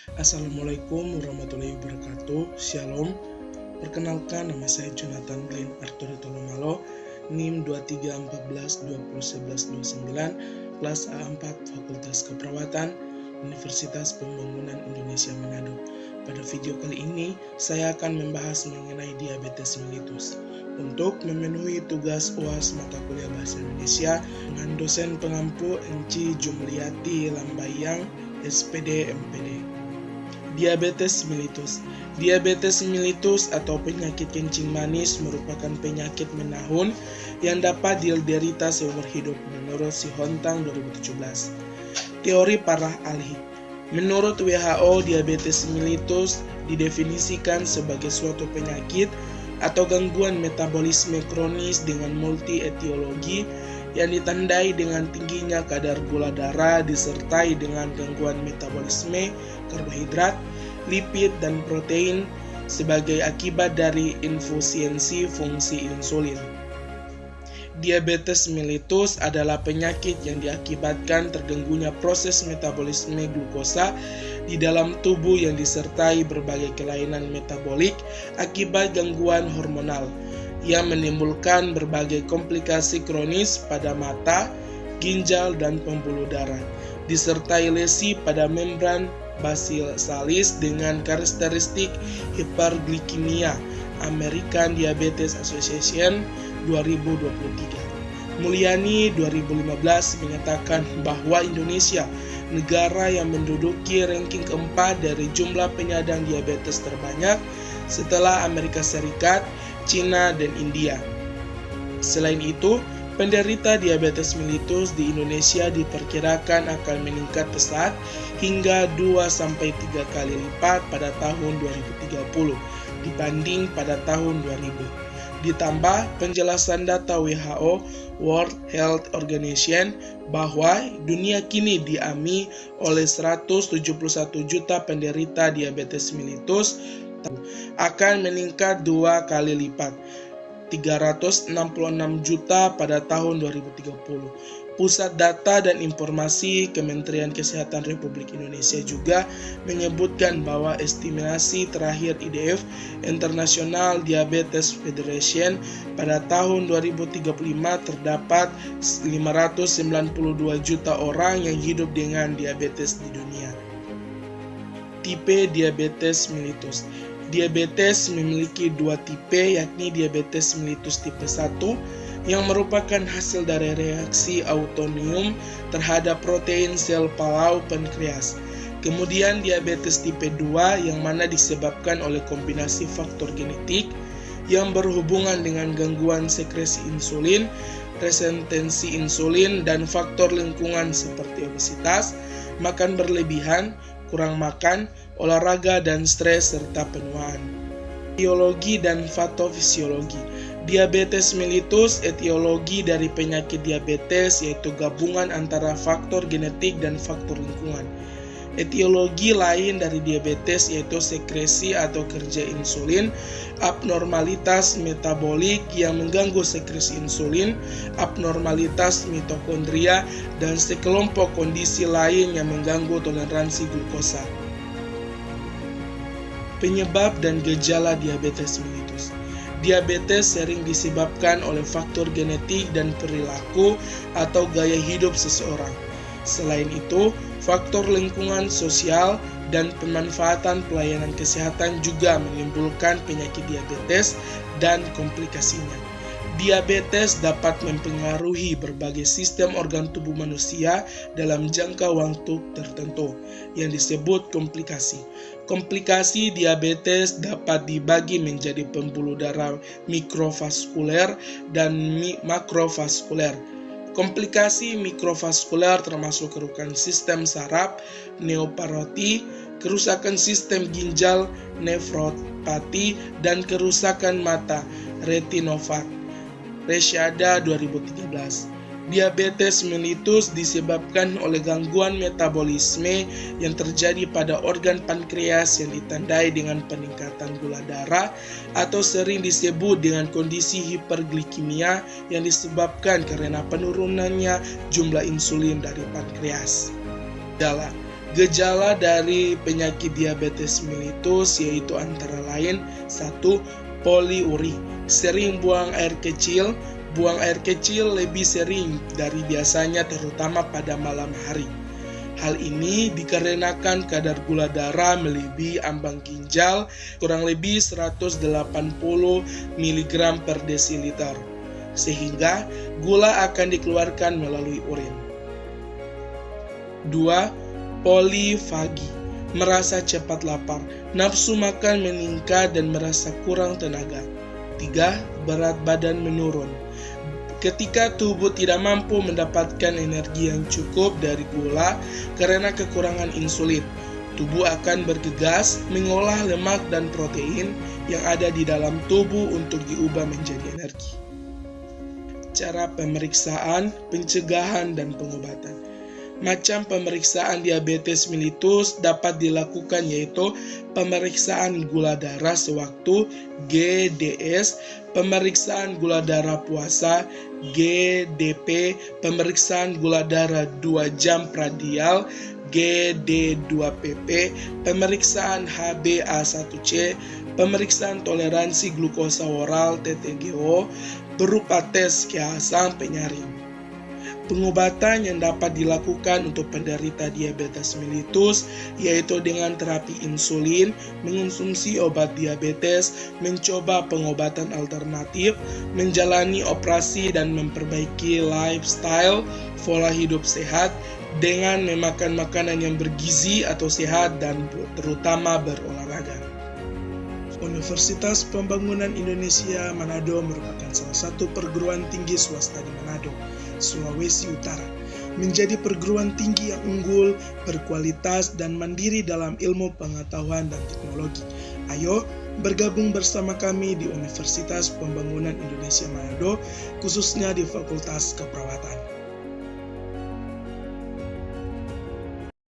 Assalamualaikum warahmatullahi wabarakatuh. Shalom. Perkenalkan, nama saya Jonathan Glenn Arthur Tolomalo, NIM 2314201129, kelas A4 Fakultas Keperawatan, Universitas Pembangunan Indonesia Manado. Pada video kali ini, saya akan membahas mengenai diabetes mellitus. Untuk memenuhi tugas UAS mata kuliah Bahasa Indonesia dengan dosen pengampu Enci Jumliati Lambayang, SPD MPD. Diabetes mellitus. Diabetes mellitus atau penyakit kencing manis merupakan penyakit menahun yang dapat diderita seumur hidup menurut Sihontang 2017. Teori para ahli. Menurut WHO, diabetes mellitus didefinisikan sebagai suatu penyakit atau gangguan metabolisme kronis dengan multi-etiologi yang ditandai dengan tingginya kadar gula darah disertai dengan gangguan metabolisme karbohidrat, lipid, dan protein sebagai akibat dari inefisiensi fungsi insulin. Diabetes mellitus adalah penyakit yang diakibatkan terganggunya proses metabolisme glukosa di dalam tubuh yang disertai berbagai kelainan metabolik akibat gangguan hormonal yang menimbulkan berbagai komplikasi kronis pada mata, ginjal, dan pembuluh darah, disertai lesi pada membran basisalis dengan karakteristik hiperglikemia. American Diabetes Association 2023. Mulyani 2015 menyatakan bahwa Indonesia negara yang menduduki ranking keempat dari jumlah penyandang diabetes terbanyak setelah Amerika Serikat, Cina, dan India. Selain itu, penderita diabetes mellitus di Indonesia diperkirakan akan meningkat pesat hingga 2-3 kali lipat pada tahun 2030 dibanding pada tahun 2000. Ditambah penjelasan data WHO World Health Organization bahwa dunia kini diami oleh 171 juta penderita diabetes mellitus akan meningkat 2 kali lipat, 366 juta pada tahun 2030. Pusat Data dan Informasi Kementerian Kesehatan Republik Indonesia juga menyebutkan bahwa estimasi terakhir IDF International Diabetes Federation pada tahun 2035 terdapat 592 juta orang yang hidup dengan diabetes di dunia. Tipe diabetes mellitus. Diabetes memiliki dua tipe, yakni diabetes mellitus tipe 1 yang merupakan hasil dari reaksi autoimun terhadap protein sel palau pankreas. Kemudian diabetes tipe 2 yang mana disebabkan oleh kombinasi faktor genetik yang berhubungan dengan gangguan sekresi insulin, resistensi insulin, dan faktor lingkungan seperti obesitas, makan berlebihan, kurang makan, olahraga, dan stres, serta penuaan. Etiologi dan patofisiologi. Diabetes mellitus etiologi dari penyakit diabetes yaitu gabungan antara faktor genetik dan faktor lingkungan. Etiologi lain dari diabetes yaitu sekresi atau kerja insulin, abnormalitas metabolik yang mengganggu sekresi insulin, abnormalitas mitokondria, dan sekelompok kondisi lain yang mengganggu toleransi glukosa. Penyebab dan gejala diabetes mellitus. Diabetes sering disebabkan oleh faktor genetik dan perilaku atau gaya hidup seseorang. Selain itu, faktor lingkungan sosial dan pemanfaatan pelayanan kesehatan juga menimbulkan penyakit diabetes dan komplikasinya. Diabetes dapat mempengaruhi berbagai sistem organ tubuh manusia dalam jangka waktu tertentu yang disebut komplikasi. Komplikasi diabetes dapat dibagi menjadi pembuluh darah mikrovaskuler dan makrovaskuler. Komplikasi mikrovaskuler termasuk kerusakan sistem saraf, neopati, kerusakan sistem ginjal, nefropati, dan kerusakan mata, retinopati. Resiada 2013. Diabetes mellitus disebabkan oleh gangguan metabolisme yang terjadi pada organ pankreas yang ditandai dengan peningkatan gula darah atau sering disebut dengan kondisi hiperglikemia yang disebabkan karena penurunannya jumlah insulin dari pankreas. Gejala dari penyakit diabetes mellitus yaitu antara lain 1. Poliuri, sering buang air kecil. Buang air kecil lebih sering dari biasanya terutama pada malam hari. Hal ini dikarenakan kadar gula darah melebihi ambang ginjal kurang lebih 180 mg per desiliter, sehingga gula akan dikeluarkan melalui urin. 2. Polifagi, merasa cepat lapar, nafsu makan meningkat dan merasa kurang tenaga. 3. Berat badan menurun. Ketika tubuh tidak mampu mendapatkan energi yang cukup dari gula karena kekurangan insulin, tubuh akan bergegas mengolah lemak dan protein yang ada di dalam tubuh untuk diubah menjadi energi. Cara pemeriksaan, pencegahan, dan pengobatan. Macam pemeriksaan diabetes mellitus dapat dilakukan yaitu pemeriksaan gula darah sewaktu GDS, pemeriksaan gula darah puasa GDP, pemeriksaan gula darah 2 jam pradial GD2PP, pemeriksaan HbA1c, pemeriksaan toleransi glukosa oral TTGO berupa tes kiasan penyaring. Pengobatan yang dapat dilakukan untuk penderita diabetes mellitus yaitu dengan terapi insulin, mengonsumsi obat diabetes, mencoba pengobatan alternatif, menjalani operasi dan memperbaiki lifestyle, pola hidup sehat dengan memakan makanan yang bergizi atau sehat dan terutama berolahraga. Universitas Pembangunan Indonesia Manado merupakan salah satu perguruan tinggi swasta di Manado, Sulawesi Utara, menjadi perguruan tinggi yang unggul, berkualitas, dan mandiri dalam ilmu pengetahuan dan teknologi. Ayo bergabung bersama kami di Universitas Pembangunan Indonesia Manado, khususnya di Fakultas Keperawatan.